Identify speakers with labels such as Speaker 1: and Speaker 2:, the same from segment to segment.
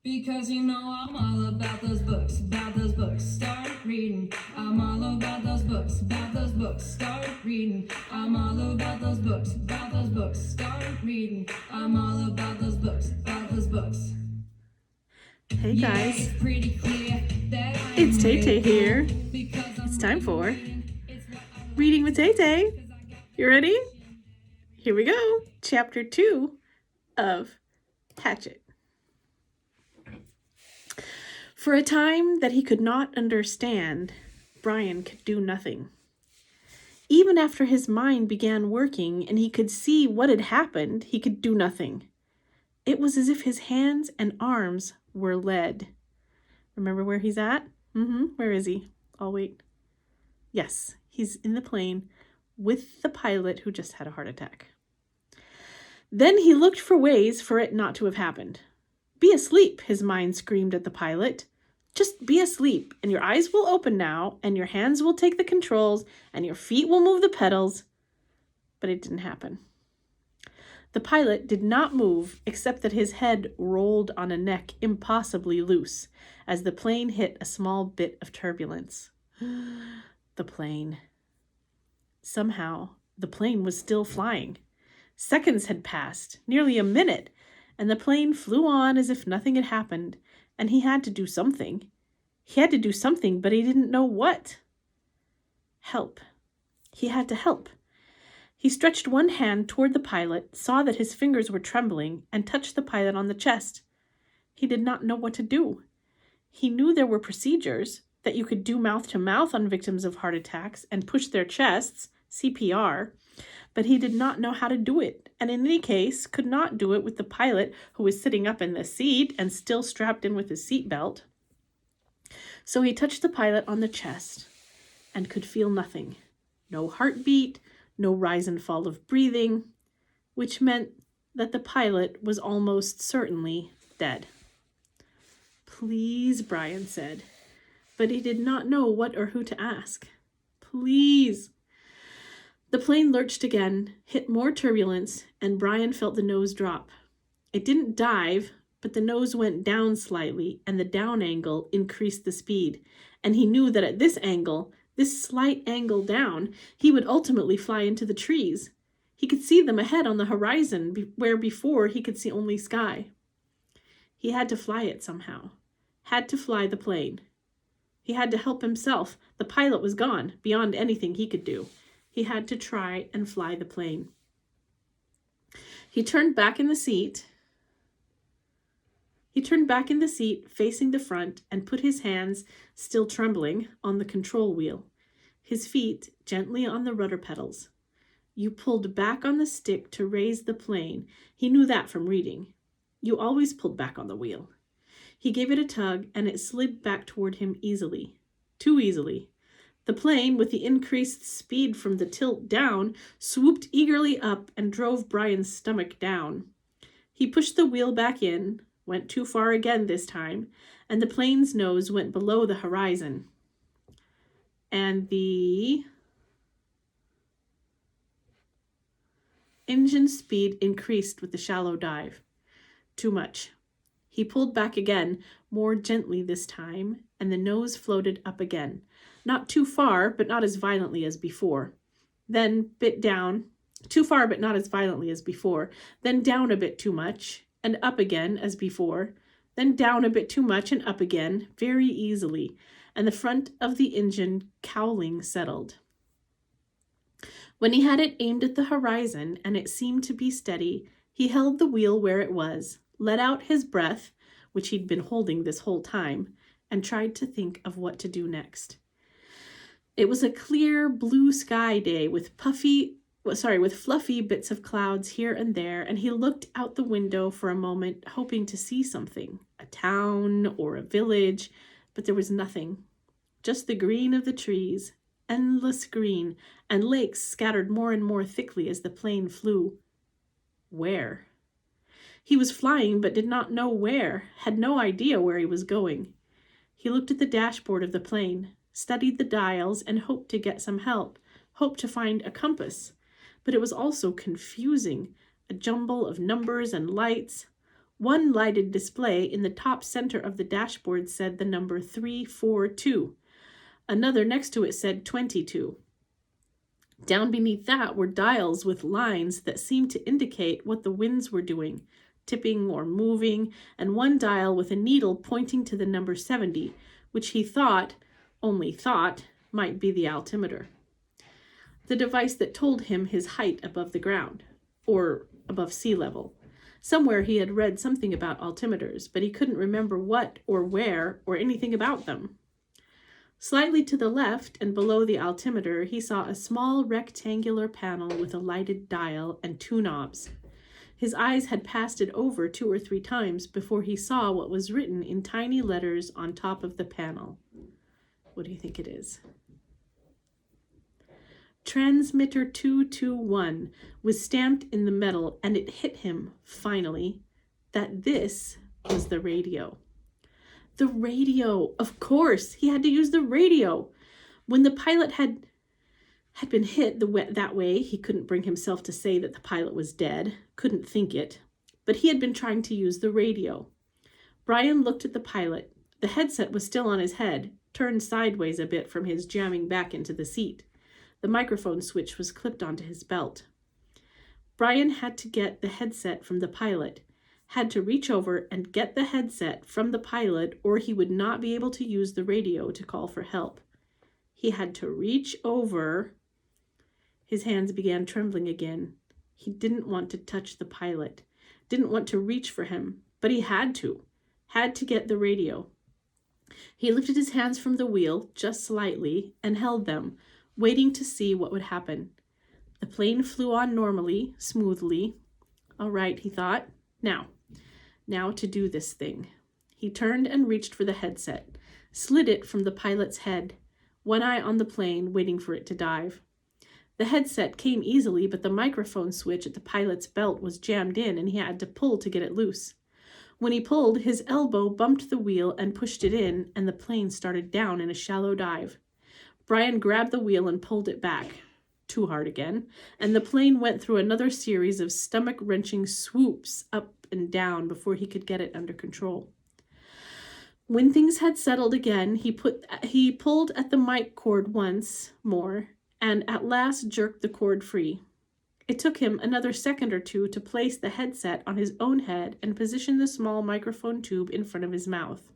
Speaker 1: Because you know I'm all about those books, start reading. I'm all about those books, start reading. I'm all about those books, start reading. I'm all about those books,
Speaker 2: Hey guys,
Speaker 1: yeah, it's pretty clear that
Speaker 2: it's Tay Tay here. It's time for Reading with Tay Tay. You ready? Here we go. Chapter 2 of Hatchet. For a time that he could not understand, Brian could do nothing. Even after his mind began working and he could see what had happened, he could do nothing. It was as if his hands and arms were lead. Remember where he's at? Where is he? I'll wait. Yes, he's in the plane with the pilot who just had a heart attack. Then he looked for ways for it not to have happened. Be asleep, his mind screamed at the pilot. Just be asleep, and your eyes will open now, and your hands will take the controls, and your feet will move the pedals. But it didn't happen. The pilot did not move, except that his head rolled on a neck impossibly loose as the plane hit a small bit of turbulence. The plane. Somehow, the plane was still flying. Seconds had passed, nearly a minute, and the plane flew on as if nothing had happened, and he had to do something. He had to do something, but he didn't know what. Help. He had to help. He stretched one hand toward the pilot, saw that his fingers were trembling, and touched the pilot on the chest. He did not know what to do. He knew there were procedures, that you could do mouth-to-mouth on victims of heart attacks and push their chests, CPR, but he did not know how to do it, and in any case could not do it with the pilot who was sitting up in the seat and still strapped in with his seatbelt. So he touched the pilot on the chest and could feel nothing. No heartbeat, no rise and fall of breathing, which meant that the pilot was almost certainly dead. Please, Brian said, but he did not know what or who to ask. Please. The plane lurched again, hit more turbulence, and Brian felt the nose drop. It didn't dive, but the nose went down slightly, and the down angle increased the speed. And he knew that at this angle, this slight angle down, he would ultimately fly into the trees. He could see them ahead on the horizon, where before he could see only sky. He had to fly it somehow. Had to fly the plane. He had to help himself. The pilot was gone, beyond anything he could do. He had to try and fly the plane. He turned back in the seat. Facing the front, and put his hands, still trembling, on the control wheel. His feet gently on the rudder pedals. You pulled back on the stick to raise the plane. He knew that from reading. You always pulled back on the wheel. He gave it a tug, and it slid back toward him easily. Too easily. The plane, with the increased speed from the tilt down, swooped eagerly up and drove Brian's stomach down. He pushed the wheel back in, went too far again this time, and the plane's nose went below the horizon. And the engine speed increased with the shallow dive. Too much. He pulled back again, more gently this time, and the nose floated up again. Not too far, but not as violently as before. Then bit down. Too far, but not as violently as before. Then down a bit too much, and up again as before. Then down a bit too much and up again, very easily, and the front of the engine cowling settled. When he had it aimed at the horizon and it seemed to be steady, he held the wheel where it was, let out his breath, which he'd been holding this whole time, and tried to think of what to do next. It was a clear blue sky day with fluffy bits of clouds here and there, and he looked out the window for a moment, hoping to see something, a town or a village, but there was nothing. Just the green of the trees, endless green, and lakes scattered more and more thickly as the plane flew. Where? He was flying but did not know where, had no idea where he was going. He looked at the dashboard of the plane, studied the dials, and hoped to get some help, hoped to find a compass. But it was also confusing, a jumble of numbers and lights. One lighted display in the top center of the dashboard said the number 342. Another next to it said 22. Down beneath that were dials with lines that seemed to indicate what the winds were doing, tipping or moving, and one dial with a needle pointing to the number 70, which he thought, only thought, might be the altimeter. The device that told him his height above the ground, or above sea level. Somewhere he had read something about altimeters, but he couldn't remember what or where or anything about them. Slightly to the left and below the altimeter, he saw a small rectangular panel with a lighted dial and two knobs. His eyes had passed it over 2 or 3 times before he saw what was written in tiny letters on top of the panel. What do you think it is? Transmitter 221 was stamped in the metal, and it hit him, finally, that this was the radio. The radio, of course, he had to use the radio. When the pilot had been hit that way, he couldn't bring himself to say that the pilot was dead, couldn't think it, but he had been trying to use the radio. Brian looked at the pilot. The headset was still on his head, turned sideways a bit from his jamming back into the seat. The microphone switch was clipped onto his belt. Brian had to get the headset from the pilot, had to reach over and get the headset from the pilot, or he would not be able to use the radio to call for help. He had to reach over. His hands began trembling again. He didn't want to touch the pilot, didn't want to reach for him, but he had to get the radio. He lifted his hands from the wheel just slightly and held them, waiting to see what would happen. The plane flew on normally, smoothly. All right, he thought. Now to do this thing. He turned and reached for the headset, slid it from the pilot's head, one eye on the plane, waiting for it to dive. The headset came easily, but the microphone switch at the pilot's belt was jammed in, and he had to pull to get it loose. When he pulled, his elbow bumped the wheel and pushed it in, and the plane started down in a shallow dive. Brian grabbed the wheel and pulled it back, too hard again, and the plane went through another series of stomach-wrenching swoops up and down before he could get it under control. When things had settled again, he pulled at the mic cord once more, and at last jerked the cord free. It took him another second or two to place the headset on his own head and position the small microphone tube in front of his mouth.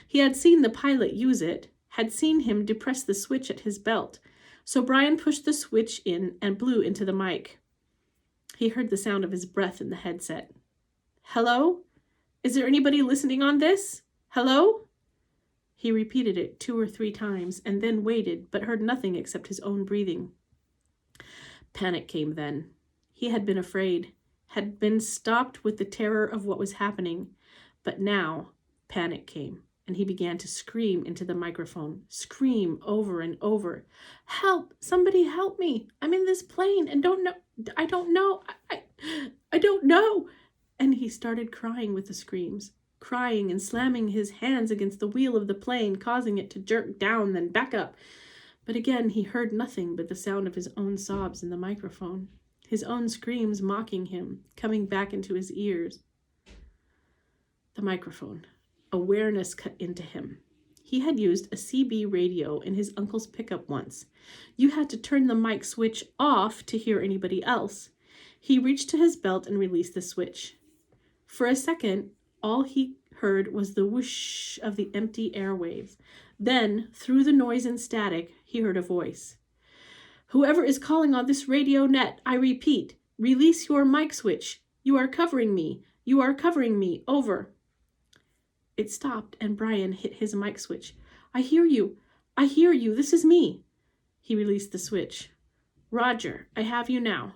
Speaker 2: He had seen the pilot use it, had seen him depress the switch at his belt, so Brian pushed the switch in and blew into the mic. He heard the sound of his breath in the headset. "Hello? Is there anybody listening on this? Hello?" He repeated it 2 or 3 times and then waited, but heard nothing except his own breathing. Panic came then. He had been afraid, had been stopped with the terror of what was happening, but now panic came, and he began to scream into the microphone, scream over and over. "Help! Somebody help me! I'm in this plane and I don't know!" And he started crying with the screams, crying and slamming his hands against the wheel of the plane, causing it to jerk down, then back up. But again he heard nothing but the sound of his own sobs in the microphone, his own screams mocking him, coming back into his ears. The microphone. Awareness cut into him. He had used a CB radio in his uncle's pickup once. You had to turn the mic switch off to hear anybody else. He reached to his belt and released the switch. For a second, all he heard was the whoosh of the empty airwaves. Then, through the noise and static, he heard a voice. "Whoever is calling on this radio net, I repeat, release your mic switch. You are covering me. You are covering me. Over." It stopped, and Brian hit his mic switch. I hear you. This is me." He released the switch. "Roger, I have you now."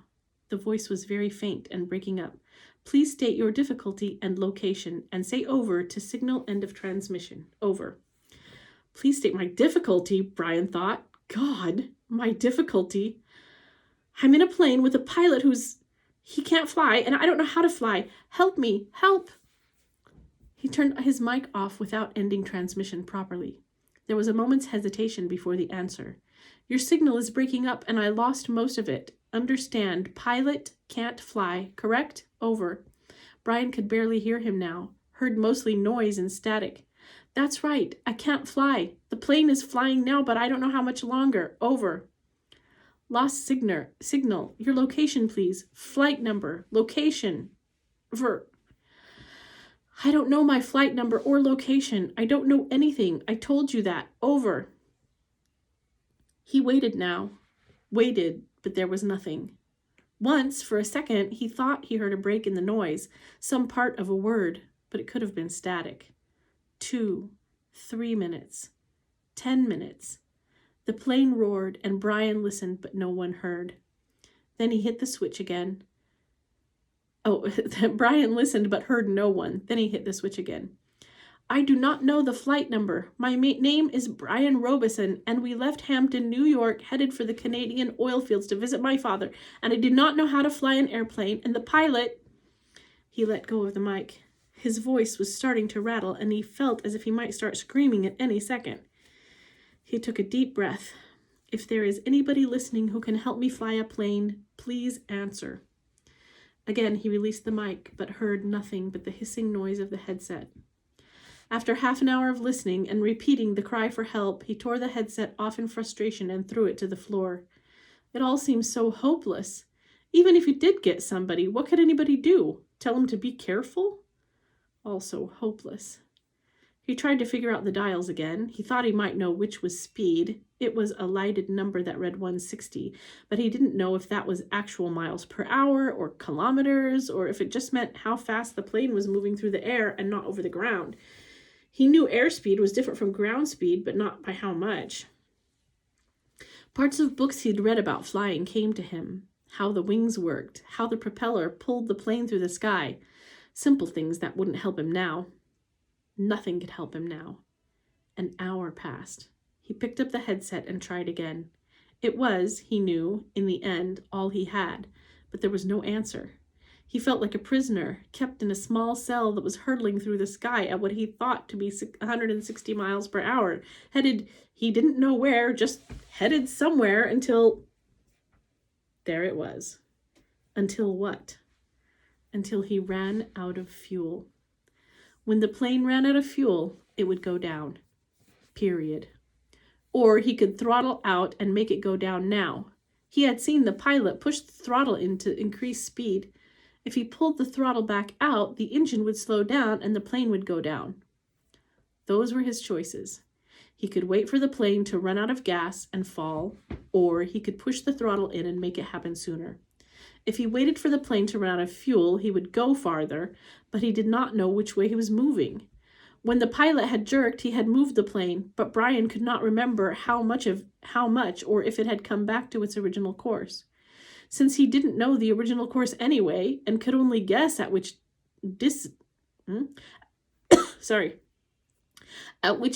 Speaker 2: The voice was very faint and breaking up. "Please state your difficulty and location, and say over to signal end of transmission. Over." Please state my difficulty, Brian thought. God, my difficulty. I'm in a plane with a pilot he can't fly, and I don't know how to fly. Help me, help. He turned his mic off without ending transmission properly. There was a moment's hesitation before the answer. "Your signal is breaking up, and I lost most of it. Understand, pilot can't fly, correct? Over." Brian could barely hear him now, heard mostly noise and static. That's right, I can't fly. The plane is flying now, but I don't know how much longer. Over. Lost signal. Your location, please. Flight number. Location. I don't know my flight number or location. I don't know anything. I told you that. Over. He waited now. Waited, but there was nothing. Once, for a second, he thought he heard a break in the noise, some part of a word, but it could have been static. 2, 3 minutes, 10 minutes. The plane roared, and Brian listened, but no one heard. Then he hit the switch again. Brian listened, but heard no one. Then he hit the switch again. I do not know the flight number. My name is Brian Robeson, and we left Hampton, New York, headed for the Canadian oil fields to visit my father, and I did not know how to fly an airplane, and the pilot... He let go of the mic. His voice was starting to rattle, and he felt as if he might start screaming at any second. He took a deep breath. If there is anybody listening who can help me fly a plane, please answer. Again, he released the mic, but heard nothing but the hissing noise of the headset. After half an hour of listening and repeating the cry for help, he tore the headset off in frustration and threw it to the floor. It all seemed so hopeless. Even if he did get somebody, what could anybody do? Tell him to be careful? Also hopeless. He tried to figure out the dials again. He thought he might know which was speed. It was a lighted number that read 160, but he didn't know if that was actual miles per hour or kilometers, or if it just meant how fast the plane was moving through the air and not over the ground. He knew airspeed was different from ground speed, but not by how much. Parts of books he'd read about flying came to him. How the wings worked, how the propeller pulled the plane through the sky. Simple things that wouldn't help him now. Nothing could help him now. An hour passed. He picked up the headset and tried again. It was, he knew, in the end, all he had, but there was no answer. He felt like a prisoner, kept in a small cell that was hurtling through the sky at what he thought to be 160 miles per hour, headed, he didn't know where, just headed somewhere until... There it was. Until what? Until he ran out of fuel. When the plane ran out of fuel, it would go down. Period. Or he could throttle out and make it go down now. He had seen the pilot push the throttle in to increase speed. If he pulled the throttle back out, the engine would slow down and the plane would go down. Those were his choices. He could wait for the plane to run out of gas and fall, or he could push the throttle in and make it happen sooner. If he waited for the plane to run out of fuel, he would go farther, but he did not know which way he was moving. When the pilot had jerked, he had moved the plane, but Brian could not remember how much or if it had come back to its original course. Since he didn't know the original course anyway, and could only guess at which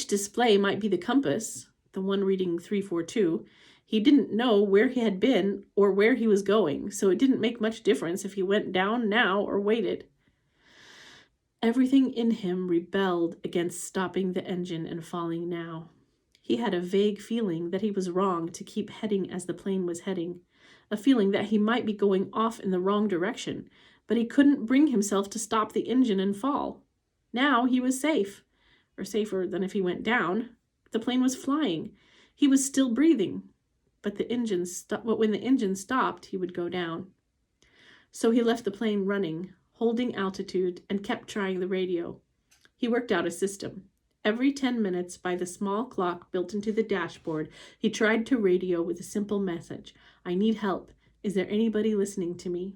Speaker 2: display might be the compass, the one reading 342, he didn't know where he had been or where he was going, so it didn't make much difference if he went down now or waited. Everything in him rebelled against stopping the engine and falling now. He had a vague feeling that he was wrong to keep heading as the plane was heading, a feeling that he might be going off in the wrong direction, but he couldn't bring himself to stop the engine and fall. Now he was safe, or safer than if he went down. The plane was flying. He was still breathing. But when the engine stopped, he would go down. So he left the plane running, holding altitude, and kept trying the radio. He worked out a system. Every 10 minutes, by the small clock built into the dashboard, he tried to radio with a simple message. I need help. Is there anybody listening to me?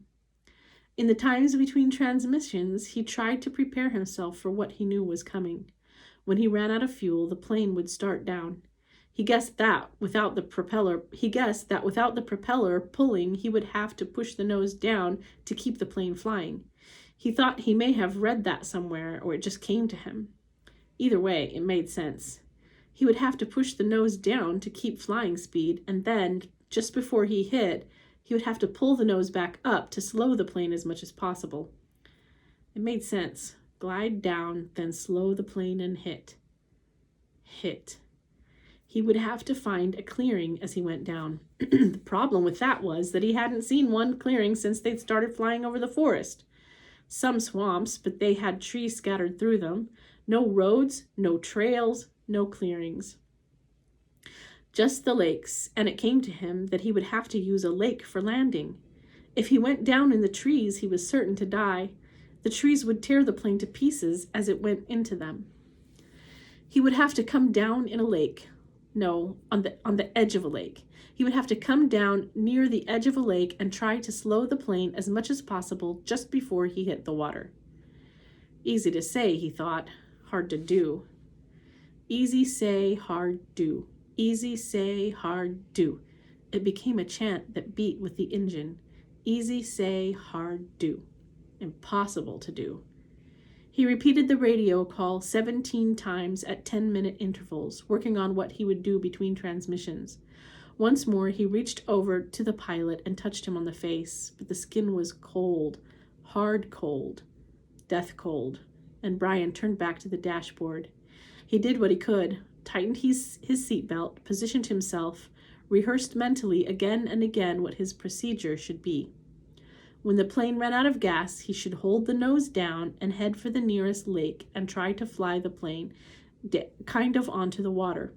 Speaker 2: In the times between transmissions, he tried to prepare himself for what he knew was coming. When he ran out of fuel, the plane would start down. He guessed that without the propeller pulling, he would have to push the nose down to keep the plane flying. He thought he may have read that somewhere, or it just came to him. Either way, it made sense. He would have to push the nose down to keep flying speed, and then, just before he hit, he would have to pull the nose back up to slow the plane as much as possible. It made sense. Glide down, then slow the plane and hit. Hit. He would have to find a clearing as he went down. The problem with that was that he hadn't seen one clearing since they'd started flying over the forest. Some swamps, but they had trees scattered through them. No roads, no trails, no clearings. Just the lakes, and it came to him that he would have to use a lake for landing. If he went down in the trees, he was certain to die. The trees would tear the plane to pieces as it went into them. He would have to come down in a lake. No, on the edge of a lake. He would have to come down near the edge of a lake and try to slow the plane as much as possible just before he hit the water. Easy to say, he thought. Hard to do. Easy say, hard do. Easy say, hard do. It became a chant that beat with the engine. Easy say, hard do. Impossible to do. He repeated the radio call 17 times at 10-minute intervals, working on what he would do between transmissions. Once more, he reached over to the pilot and touched him on the face, but the skin was cold, hard cold, death cold, and Brian turned back to the dashboard. He did what he could, tightened his seatbelt, positioned himself, rehearsed mentally again and again what his procedure should be. When the plane ran out of gas, he should hold the nose down and head for the nearest lake and try to fly the plane kind of onto the water.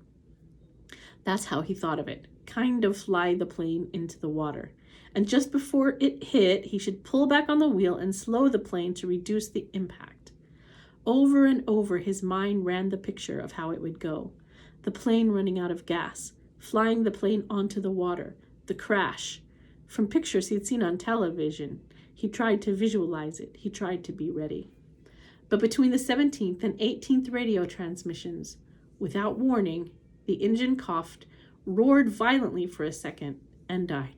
Speaker 2: That's how he thought of it, kind of fly the plane into the water. And just before it hit, he should pull back on the wheel and slow the plane to reduce the impact. Over and over, his mind ran the picture of how it would go. The plane running out of gas, flying the plane onto the water, the crash. From pictures he'd seen on television, he tried to visualize it. He tried to be ready. But between the 17th and 18th radio transmissions, without warning, the engine coughed, roared violently for a second, and died.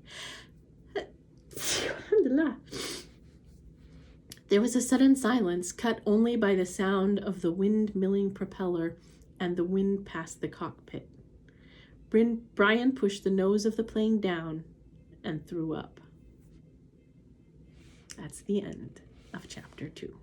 Speaker 2: There was a sudden silence, cut only by the sound of the wind-milling propeller and the wind past the cockpit. Brian pushed the nose of the plane down and threw up. That's the end of chapter 2.